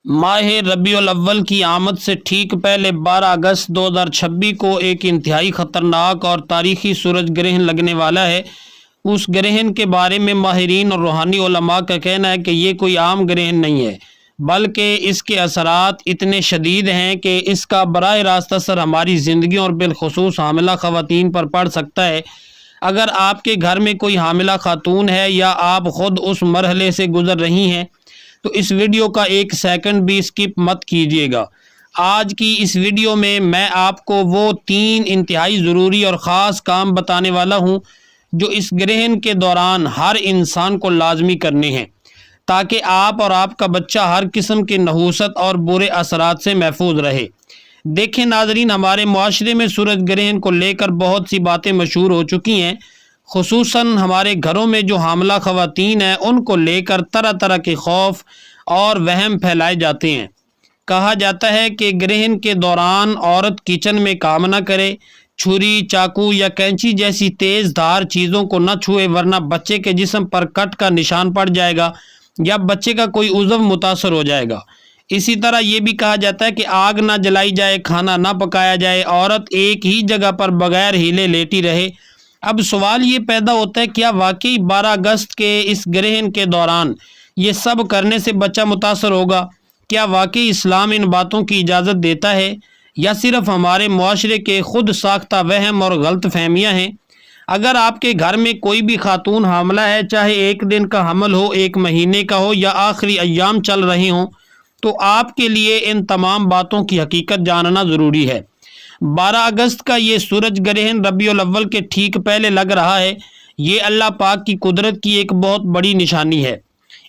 ماہ ربیع الاول کی آمد سے ٹھیک پہلے 12 اگست 2026 کو ایک انتہائی خطرناک اور تاریخی سورج گرہن لگنے والا ہے۔ اس گرہن کے بارے میں ماہرین اور روحانی علماء کا کہنا ہے کہ یہ کوئی عام گرہن نہیں ہے، بلکہ اس کے اثرات اتنے شدید ہیں کہ اس کا براہ راست اثر ہماری زندگی اور بالخصوص حاملہ خواتین پر پڑ سکتا ہے۔ اگر آپ کے گھر میں کوئی حاملہ خاتون ہے یا آپ خود اس مرحلے سے گزر رہی ہیں تو اس ویڈیو کا ایک سیکنڈ بھی اسکپ مت کیجیے گا۔ آج کی اس ویڈیو میں آپ کو وہ 3 انتہائی ضروری اور خاص کام بتانے والا ہوں جو اس گرہن کے دوران ہر انسان کو لازمی کرنے ہیں تاکہ آپ اور آپ کا بچہ ہر قسم کے نحوست اور برے اثرات سے محفوظ رہے۔ دیکھیں ناظرین، ہمارے معاشرے میں سورج گرہن کو لے کر بہت سی باتیں مشہور ہو چکی ہیں، خصوصاً ہمارے گھروں میں جو حاملہ خواتین ہیں ان کو لے کر طرح طرح کے خوف اور وہم پھیلائے جاتے ہیں۔ کہا جاتا ہے کہ گرہن کے دوران عورت کچن میں کام نہ کرے، چھری، چاقو یا کینچی جیسی تیز دھار چیزوں کو نہ چھوئے ورنہ بچے کے جسم پر کٹ کا نشان پڑ جائے گا یا بچے کا کوئی عضو متاثر ہو جائے گا۔ اسی طرح یہ بھی کہا جاتا ہے کہ آگ نہ جلائی جائے، کھانا نہ پکایا جائے، عورت ایک ہی جگہ پر بغیر ہلے لیٹی رہے۔ اب سوال یہ پیدا ہوتا ہے، کیا واقعی 12 اگست کے اس گرہن کے دوران یہ سب کرنے سے بچہ متاثر ہوگا؟ کیا واقعی اسلام ان باتوں کی اجازت دیتا ہے یا صرف ہمارے معاشرے کے خود ساختہ وہم اور غلط فہمیاں ہیں؟ اگر آپ کے گھر میں کوئی بھی خاتون حاملہ ہے، چاہے 1 دن کا حمل ہو، 1 مہینے کا ہو یا آخری ایام چل رہے ہوں، تو آپ کے لیے ان تمام باتوں کی حقیقت جاننا ضروری ہے۔ 12 اگست کا یہ سورج گرہن ربیع الاول کے ٹھیک پہلے لگ رہا ہے۔ یہ اللہ پاک کی قدرت کی ایک بہت بڑی نشانی ہے۔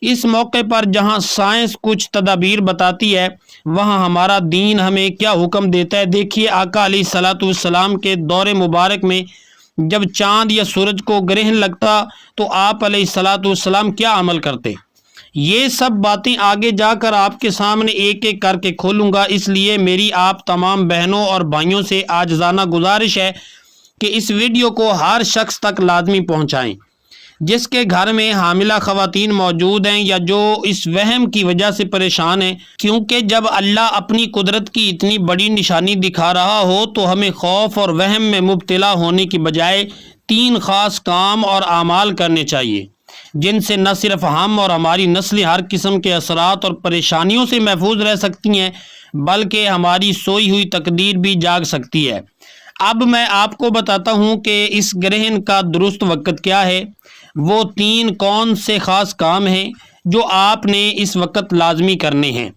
اس موقع پر جہاں سائنس کچھ تدابیر بتاتی ہے، وہاں ہمارا دین ہمیں کیا حکم دیتا ہے۔ دیکھیے آقا علیہ الصلوۃ والسلام کے دور مبارک میں جب چاند یا سورج کو گرہن لگتا تو آپ علیہ الصلوۃ والسلام کیا عمل کرتے؟ یہ سب باتیں آگے جا کر آپ کے سامنے ایک ایک کر کے کھولوں گا، اس لیے میری آپ تمام بہنوں اور بھائیوں سے عاجزانہ گزارش ہے کہ اس ویڈیو کو ہر شخص تک لازمی پہنچائیں جس کے گھر میں حاملہ خواتین موجود ہیں یا جو اس وہم کی وجہ سے پریشان ہیں، کیونکہ جب اللہ اپنی قدرت کی اتنی بڑی نشانی دکھا رہا ہو تو ہمیں خوف اور وہم میں مبتلا ہونے کی بجائے 3 خاص کام اور اعمال کرنے چاہیے جن سے نہ صرف ہم اور ہماری نسلیں ہر قسم کے اثرات اور پریشانیوں سے محفوظ رہ سکتی ہیں بلکہ ہماری سوئی ہوئی تقدیر بھی جاگ سکتی ہے۔ اب میں آپ کو بتاتا ہوں کہ اس گرہن کا درست وقت کیا ہے۔ وہ 3 کون سے خاص کام ہیں جو آپ نے اس وقت لازمی کرنے ہیں،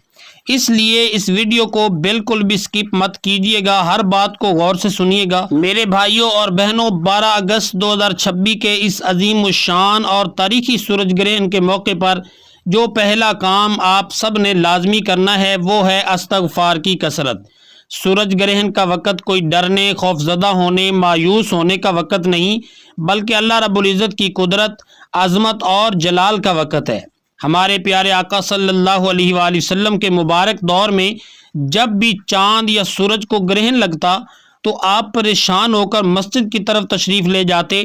اس لیے اس ویڈیو کو بالکل بھی سکپ مت کیجیے گا، ہر بات کو غور سے سنیے گا۔ میرے بھائیوں اور بہنوں، 12 اگست 2026 کے اس عظیم الشان اور تاریخی سورج گرہن کے موقع پر جو پہلا کام آپ سب نے لازمی کرنا ہے وہ ہے استغفار کی کثرت۔ سورج گرہن کا وقت کوئی ڈرنے، خوفزدہ ہونے، مایوس ہونے کا وقت نہیں، بلکہ اللہ رب العزت کی قدرت، عظمت اور جلال کا وقت ہے۔ ہمارے پیارے آقا صلی اللہ علیہ وآلہ وسلم کے مبارک دور میں جب بھی چاند یا سورج کو گرہن لگتا تو آپ پریشان ہو کر مسجد کی طرف تشریف لے جاتے،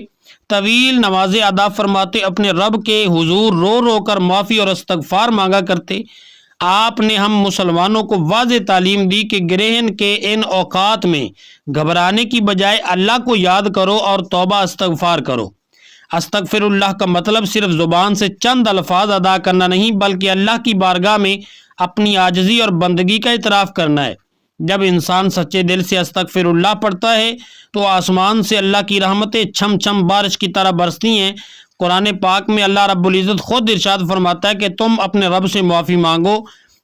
طویل نمازیں ادا فرماتے، اپنے رب کے حضور رو رو کر معافی اور استغفار مانگا کرتے۔ آپ نے ہم مسلمانوں کو واضح تعلیم دی کہ گرہن کے ان اوقات میں گھبرانے کی بجائے اللہ کو یاد کرو اور توبہ استغفار کرو۔ استغفر اللہ کا مطلب صرف زبان سے چند الفاظ ادا کرنا نہیں بلکہ اللہ کی بارگاہ میں اپنی عاجزی اور بندگی کا اعتراف کرنا ہے۔ جب انسان سچے دل سے استغفر اللہ پڑھتا ہے تو آسمان سے اللہ کی رحمتیں چھم چھم بارش کی طرح برستی ہیں۔ قرآن پاک میں اللہ رب العزت خود ارشاد فرماتا ہے کہ تم اپنے رب سے معافی مانگو،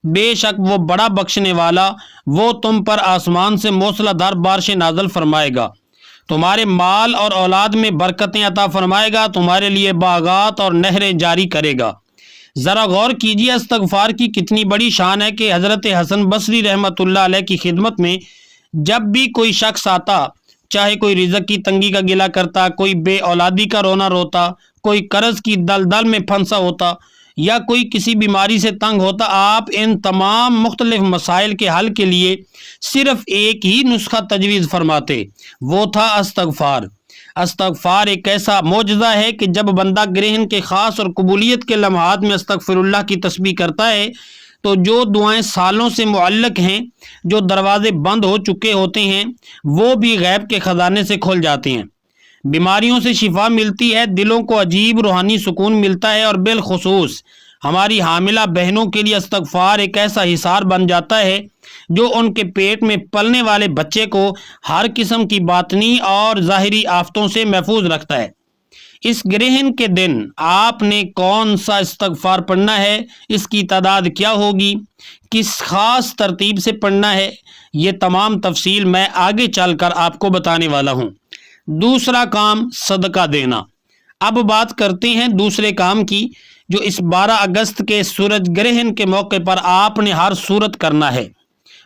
بے شک وہ بڑا بخشنے والا، وہ تم پر آسمان سے موسلا دھار بارشیں نازل فرمائے گا، تمہارے مال اور اولاد میں برکتیں عطا فرمائے گا، تمہارے لیے باغات اور نہریں جاری کرے گا۔ ذرا غور کیجیے استغفار کی کتنی بڑی شان ہے کہ حضرت حسن بصری رحمۃ اللہ علیہ کی خدمت میں جب بھی کوئی شخص آتا، چاہے کوئی رزق کی تنگی کا گلہ کرتا، کوئی بے اولادی کا رونا روتا، کوئی قرض کی دلدل میں پھنسا ہوتا یا کوئی کسی بیماری سے تنگ ہوتا، آپ ان تمام مختلف مسائل کے حل کے لیے صرف ایک ہی نسخہ تجویز فرماتے، وہ تھا استغفار۔ استغفار ایک ایسا معجزہ ہے کہ جب بندہ گرہن کے خاص اور قبولیت کے لمحات میں استغفر اللہ کی تسبیح کرتا ہے تو جو دعائیں سالوں سے معلق ہیں، جو دروازے بند ہو چکے ہوتے ہیں، وہ بھی غیب کے خزانے سے کھل جاتے ہیں۔ بیماریوں سے شفا ملتی ہے، دلوں کو عجیب روحانی سکون ملتا ہے، اور بالخصوص ہماری حاملہ بہنوں کے لیے استغفار ایک ایسا حصار بن جاتا ہے جو ان کے پیٹ میں پلنے والے بچے کو ہر قسم کی باطنی اور ظاہری آفتوں سے محفوظ رکھتا ہے۔ اس گرہن کے دن آپ نے کون سا استغفار پڑھنا ہے، اس کی تعداد کیا ہوگی، کس خاص ترتیب سے پڑھنا ہے، یہ تمام تفصیل میں آگے چل کر آپ کو بتانے والا ہوں۔ دوسرا کام، صدقہ دینا۔ اب بات کرتے ہیں دوسرے کام کی، جو اس 12 اگست کے سورج گرہن کے موقع پر آپ نے ہر صورت کرنا ہے۔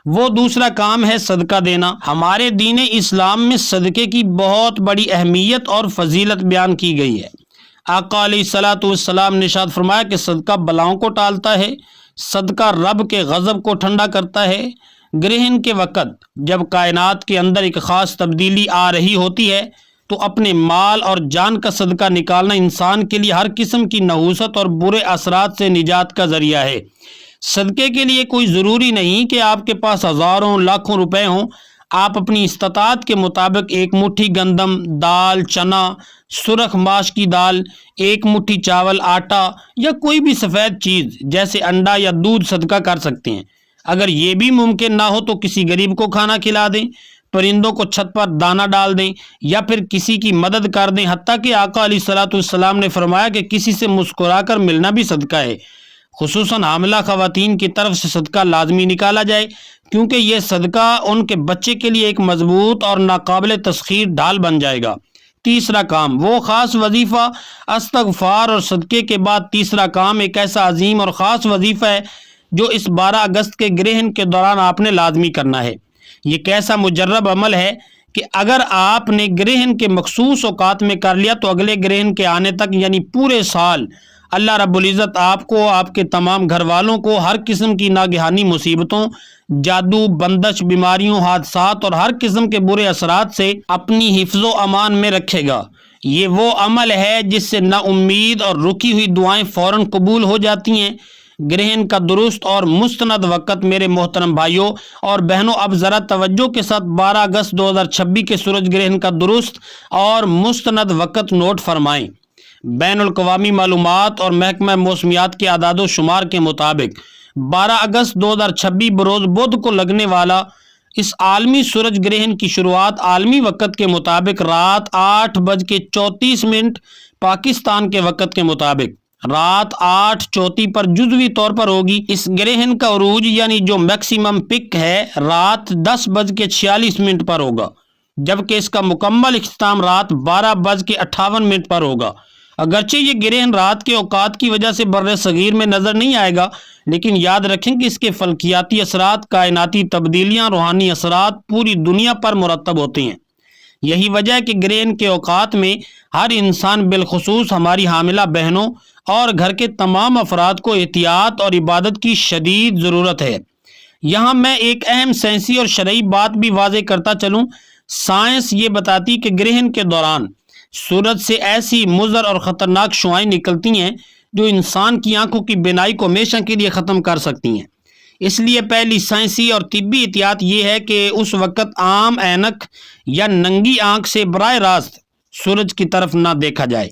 وہ دوسرا کام ہے صدقہ دینا۔ ہمارے دین اسلام میں صدقے کی بہت بڑی اہمیت اور فضیلت بیان کی گئی ہے۔ آقا علیہ الصلوۃ والسلام نے ارشاد فرمایا کہ صدقہ بلاؤں کو ٹالتا ہے، صدقہ رب کے غضب کو ٹھنڈا کرتا ہے۔ گرہن کے وقت جب کائنات کے اندر ایک خاص تبدیلی آ رہی ہوتی ہے تو اپنے مال اور جان کا صدقہ نکالنا انسان کے لیے ہر قسم کی نحوست اور برے اثرات سے نجات کا ذریعہ ہے۔ صدقے کے لیے کوئی ضروری نہیں کہ آپ کے پاس ہزاروں لاکھوں روپے ہوں۔ آپ اپنی استطاعت کے مطابق ایک مٹھی گندم، دال، چنا، سرخ ماش کی دال، ایک مٹھی چاول، آٹا یا کوئی بھی سفید چیز جیسے انڈا یا دودھ صدقہ کر سکتے ہیں۔ اگر یہ بھی ممکن نہ ہو تو کسی غریب کو کھانا کھلا دیں، پرندوں کو چھت پر دانہ ڈال دیں، یا پھر کسی کی مدد کر دیں۔ حتیٰ کہ آقا علیہ الصلوۃ والسلام نے فرمایا کہ کسی سے مسکرا کر ملنا بھی صدقہ ہے۔ خصوصاً حاملہ خواتین کی طرف سے صدقہ لازمی نکالا جائے، کیونکہ یہ صدقہ ان کے بچے کے لیے ایک مضبوط اور ناقابل تسخیر ڈھال بن جائے گا۔ تیسرا کام، وہ خاص وظیفہ۔ استغفار اور صدقے کے بعد تیسرا کام ایک ایسا عظیم اور خاص وظیفہ ہے جو اس 12 اگست کے گرہن کے دوران آپ نے لازمی کرنا ہے۔ یہ کیسا مجرب عمل ہے کہ اگر آپ نے گرہن کے مخصوص اوقات میں کر لیا تو اگلے گرہن کے آنے تک یعنی پورے سال اللہ رب العزت آپ کو، آپ کے تمام گھر والوں کو ہر قسم کی ناگہانی مصیبتوں، جادو، بندش، بیماریوں، حادثات اور ہر قسم کے برے اثرات سے اپنی حفظ و امان میں رکھے گا۔ یہ وہ عمل ہے جس سے نا امید اور رکی ہوئی دعائیں فوراً قبول ہو جاتی ہیں۔ گرہن کا درست اور مستند وقت میرے محترم بھائیوں اور بہنوں، اب ذرا توجہ کے ساتھ 12 اگست 2026 کے سورج گرہن کا درست اور مستند وقت نوٹ فرمائیں۔ بین الاقوامی معلومات اور محکمہ موسمیات کے اعداد و شمار کے مطابق 12 اگست 2026 بروز بدھ کو لگنے والا اس عالمی سورج گرہن کی شروعات عالمی وقت کے مطابق رات 8:34 پاکستان کے وقت کے مطابق رات 8:34 پر جزوی طور پر ہوگی۔ اس گرہن کا عروج یعنی جو میکسیمم پک ہے رات 10:46 پر ہوگا، جبکہ اس کا مکمل اختتام رات 12:58 پر ہوگا۔ اگرچہ یہ گرہن رات کے اوقات کی وجہ سے بر صغیر میں نظر نہیں آئے گا، لیکن یاد رکھیں کہ اس کے فلکیاتی اثرات، کائناتی تبدیلیاں، روحانی اثرات پوری دنیا پر مرتب ہوتے ہیں۔ یہی وجہ ہے کہ گرہن کے اوقات میں ہر انسان، بالخصوص ہماری حاملہ بہنوں اور گھر کے تمام افراد کو احتیاط اور عبادت کی شدید ضرورت ہے۔ یہاں میں ایک اہم سائنسی اور شرعی بات بھی واضح کرتا چلوں۔ سائنس یہ بتاتی کہ گرہن کے دوران سورج سے ایسی مضر اور خطرناک شعاعیں نکلتی ہیں جو انسان کی آنکھوں کی بینائی کو ہمیشہ کے لیے ختم کر سکتی ہیں۔ اس لیے پہلی سائنسی اور طبی احتیاط یہ ہے کہ اس وقت عام اینک یا ننگی آنکھ سے براہ راست سورج کی طرف نہ دیکھا جائے۔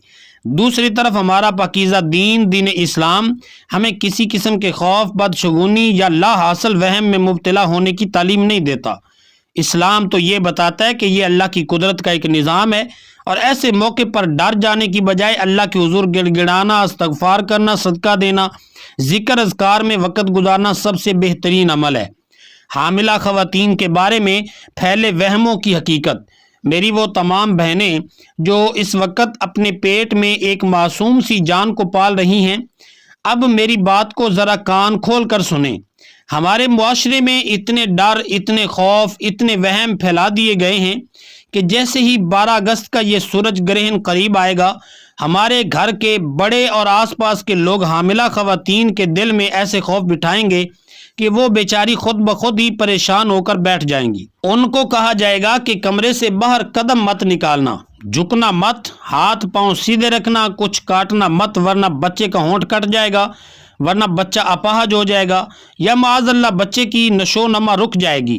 دوسری طرف ہمارا پاکیزہ دین اسلام ہمیں کسی قسم کے خوف، بدشگونی یا لا حاصل وہم میں مبتلا ہونے کی تعلیم نہیں دیتا۔ اسلام تو یہ بتاتا ہے کہ یہ اللہ کی قدرت کا ایک نظام ہے، اور ایسے موقع پر ڈر جانے کی بجائے اللہ کے حضور گڑ گڑانا، استغفار کرنا، صدقہ دینا، ذکر اذکار میں وقت گزارنا سب سے بہترین عمل ہے۔ حاملہ خواتین کے بارے میں پھیلے وہموں کی حقیقت۔ میری وہ تمام بہنیں جو اس وقت اپنے پیٹ میں ایک معصوم سی جان کو پال رہی ہیں، اب میری بات کو ذرا کان کھول کر سنیں۔ ہمارے معاشرے میں اتنے ڈر، اتنے خوف، اتنے وہم پھیلا دیے گئے ہیں کہ جیسے ہی 12 اگست کا یہ سورج گرہن قریب آئے گا، ہمارے گھر کے بڑے اور آس پاس کے لوگ حاملہ خواتین کے دل میں ایسے خوف بٹھائیں گے کہ وہ بیچاری خود بخود ہی پریشان ہو کر بیٹھ جائیں گی۔ ان کو کہا جائے گا کہ کمرے سے باہر قدم مت نکالنا، جھکنا مت، ہاتھ پاؤں سیدھے رکھنا، کچھ کاٹنا مت ورنہ بچے کا ہونٹ کٹ جائے گا۔ ورنہ بچہ اپاہج ہو جائے گا یا معاذ اللہ بچے کی نشو نما رک جائے گی۔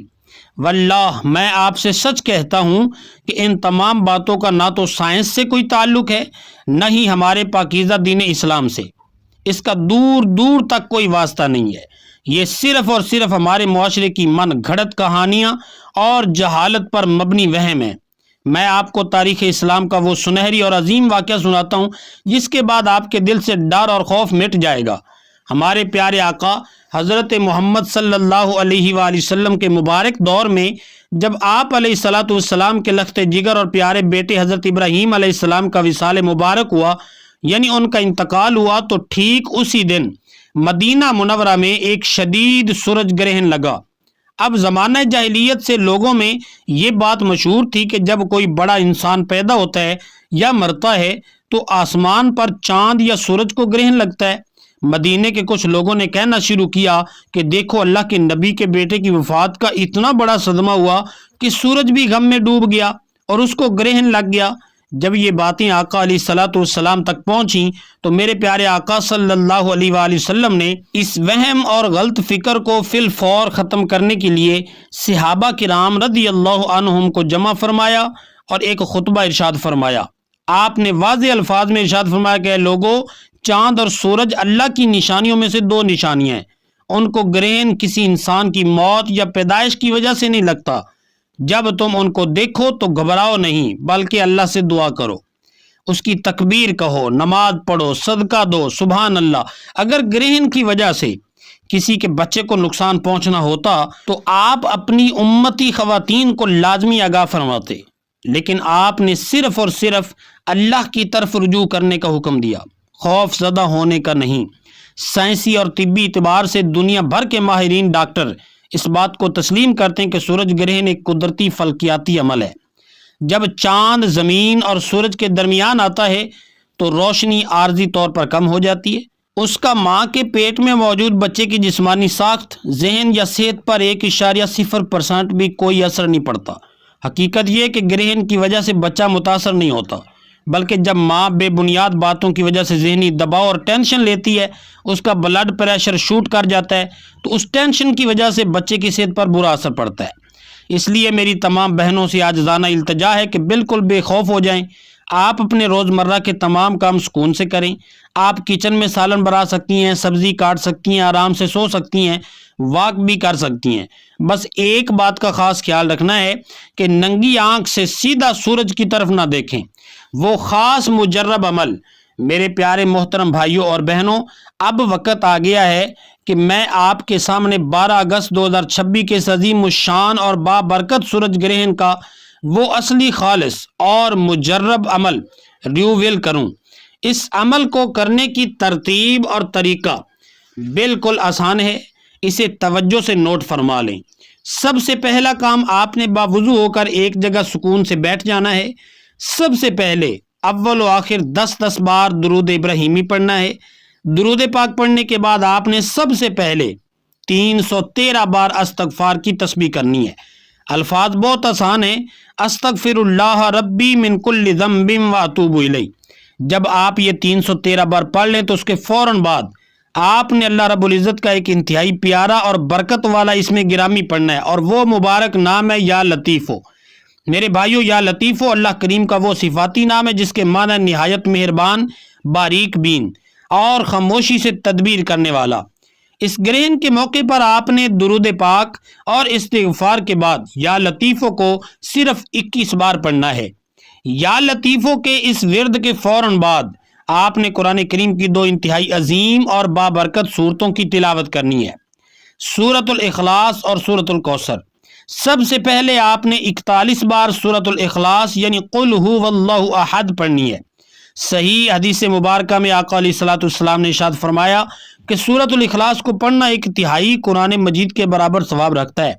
واللہ میں آپ سے سچ کہتا ہوں کہ ان تمام باتوں کا نہ تو سائنس سے کوئی تعلق ہے نہ ہی ہمارے پاکیزہ دین اسلام سے، اس کا دور دور تک کوئی واسطہ نہیں ہے۔ یہ صرف اور صرف ہمارے معاشرے کی من گھڑت کہانیاں اور جہالت پر مبنی وہم ہے۔ میں آپ کو تاریخ اسلام کا وہ سنہری اور عظیم واقعہ سناتا ہوں جس کے بعد آپ کے دل سے ڈر اور خوف مٹ جائے گا۔ ہمارے پیارے آقا حضرت محمد صلی اللہ علیہ وآلہ وسلم کے مبارک دور میں جب آپ علیہ الصلاۃ والسلام کے لخت جگر اور پیارے بیٹے حضرت ابراہیم علیہ السلام کا وصال مبارک ہوا، یعنی ان کا انتقال ہوا، تو ٹھیک اسی دن مدینہ منورہ میں ایک شدید سورج گرہن لگا۔ اب زمانہ جاہلیت سے لوگوں میں یہ بات مشہور تھی کہ جب کوئی بڑا انسان پیدا ہوتا ہے یا مرتا ہے تو آسمان پر چاند یا سورج کو گرہن لگتا ہے۔ مدینے کے کچھ لوگوں نے کہنا شروع کیا کہ دیکھو اللہ کے نبی کے بیٹے کی وفات کا اتنا بڑا صدمہ ہوا کہ سورج بھی غم میں ڈوب گیا اور اس کو گرہن لگ گیا۔ جب یہ باتیں آقا علیہ الصلاۃ والسلام تک پہنچیں تو میرے پیارے آقا صلی اللہ علیہ وآلہ وسلم نے اس وہم اور غلط فکر کو فی الفور ختم کرنے کے لیے صحابہ کرام رضی اللہ عنہم کو جمع فرمایا اور ایک خطبہ ارشاد فرمایا۔ آپ نے واضح الفاظ میں ارشاد فرمایا کہ لوگوں، چاند اور سورج اللہ کی نشانیوں میں سے دو نشانیاں ہیں، ان کو گرہن کسی انسان کی موت یا پیدائش کی وجہ سے نہیں لگتا۔ جب تم ان کو دیکھو تو گھبراؤ نہیں بلکہ اللہ سے دعا کرو، اس کی تکبیر کہو، نماز پڑھو، صدقہ دو، سبحان اللہ۔ اگر گرہن کی وجہ سے کسی کے بچے کو نقصان پہنچنا ہوتا تو آپ اپنی امتی خواتین کو لازمی آگاہ فرماتے، لیکن آپ نے صرف اور صرف اللہ کی طرف رجوع کرنے کا حکم دیا، خوف زدہ ہونے کا نہیں۔ سائنسی اور طبی اعتبار سے دنیا بھر کے ماہرین ڈاکٹر اس بات کو تسلیم کرتے ہیں کہ سورج گرہن ایک قدرتی فلکیاتی عمل ہے۔ جب چاند زمین اور سورج کے درمیان آتا ہے تو روشنی عارضی طور پر کم ہو جاتی ہے، اس کا ماں کے پیٹ میں موجود بچے کی جسمانی ساخت، ذہن یا صحت پر 1.0% بھی کوئی اثر نہیں پڑتا۔ حقیقت یہ ہے کہ گرہن کی وجہ سے بچہ متاثر نہیں ہوتا، بلکہ جب ماں بے بنیاد باتوں کی وجہ سے ذہنی دباؤ اور ٹینشن لیتی ہے، اس کا بلڈ پریشر شوٹ کر جاتا ہے، تو اس ٹینشن کی وجہ سے بچے کی صحت پر برا اثر پڑتا ہے۔ اس لیے میری تمام بہنوں سے عاجزانہ التجا ہے کہ بالکل بے خوف ہو جائیں۔ آپ اپنے روزمرہ کے تمام کام سکون سے کریں۔ آپ کچن میں سالن بنا سکتی ہیں، سبزی کاٹ سکتی ہیں، آرام سے سو سکتی ہیں، واک بھی کر سکتی ہیں۔ بس ایک بات کا خاص خیال رکھنا ہے کہ ننگی آنکھ سے سیدھا سورج کی طرف نہ دیکھیں، وہ خاص مجرب عمل۔ میرے پیارے محترم بھائیوں اور بہنوں، اب وقت آ گیا ہے کہ میں آپ کے سامنے 12 اگست 2026 کے اس عظیم الشان اور بابرکت سورج گرہن کا وہ اصلی خالص اور مجرب عمل ریویل کروں۔ اس عمل کو کرنے کی ترتیب اور طریقہ بالکل آسان ہے، اسے توجہ سے نوٹ فرما لیں۔ سب سے پہلا کام، آپ نے باوضو ہو کر ایک جگہ سکون سے بیٹھ جانا ہے۔ سب سے پہلے اول و آخر 10 بار درود ابراہیمی پڑھنا ہے۔ درود پاک پڑھنے کے بعد آپ نے سب سے پہلے 313 بار استغفار کی تسبیح کرنی ہے۔ الفاظ بہت آسان ہیں، استغفر اللہ ربی من کل ذنب واتوب الیہ۔ جب آپ یہ 313 بار پڑھ لیں تو اس کے فوراً بعد آپ نے اللہ رب العزت کا ایک انتہائی پیارا اور برکت والا اسم گرامی پڑھنا ہے، اور وہ مبارک نام ہے یا لطیفو۔ میرے بھائیو، یا لطیفو اللہ کریم کا وہ صفاتی نام ہے جس کے معنی نہایت مہربان، باریک بین اور خاموشی سے تدبیر کرنے والا۔ اس گرہن کے موقع پر آپ نے درود پاک اور استغفار کے بعد یا لطیفو کو صرف 21 بار پڑھنا ہے۔ یا لطیفو کے اس ورد کے فوراً بعد آپ نے قرآن کریم کی 2 انتہائی عظیم اور بابرکت صورتوں کی تلاوت کرنی ہے، سورۃ الاخلاص اور سورۃ الکوثر۔ سب سے پہلے آپ نے 41 بار سورۃ الاخلاص یعنی قل هو اللہ احد پڑھنی ہے۔ صحیح حدیث مبارکہ میں آقا علیہ الصلوۃ والسلام نے ارشاد فرمایا کہ سورۃ الاخلاص کو پڑھنا ایک تہائی قرآن مجید کے برابر ثواب رکھتا ہے۔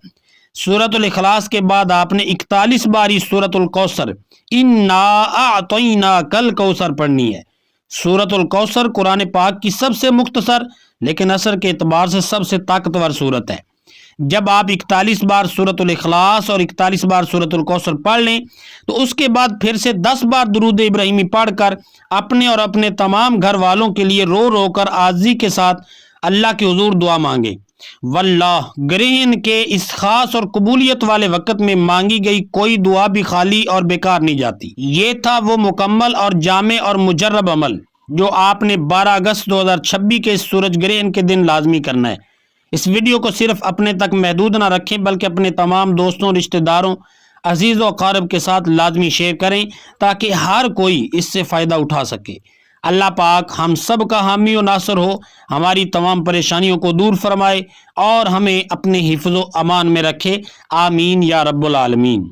سورۃ الاخلاص کے بعد آپ نے 41 باری سورۃ الکوثر انا اعطیناک الکوثر پڑھنی ہے۔ سورۃ الکوثر قرآن پاک کی سب سے مختصر لیکن اثر کے اعتبار سے سب سے طاقتور سورت ہے۔ جب آپ 41 بار سورۃ الاخلاص اور 41 بار سورۃ الکوثر پڑھ لیں تو اس کے بعد پھر سے 10 بار درود ابراہیمی پڑھ کر اپنے اور اپنے تمام گھر والوں کے لیے رو رو کر عاجزی کے ساتھ اللہ کے حضور دعا مانگے۔ واللہ گرہن کے اس خاص اور قبولیت والے وقت میں مانگی گئی کوئی دعا بھی خالی اور بیکار نہیں جاتی۔ یہ تھا وہ مکمل اور جامع اور مجرب عمل جو آپ نے 12 اگست 2026 کے اس سورج گرہن کے دن لازمی کرنا ہے۔ اس ویڈیو کو صرف اپنے تک محدود نہ رکھیں بلکہ اپنے تمام دوستوں، رشتہ داروں، عزیز و اقارب کے ساتھ لازمی شیئر کریں تاکہ ہر کوئی اس سے فائدہ اٹھا سکے۔ اللہ پاک ہم سب کا حامی و ناصر ہو، ہماری تمام پریشانیوں کو دور فرمائے اور ہمیں اپنے حفظ و امان میں رکھے۔ آمین یا رب العالمین۔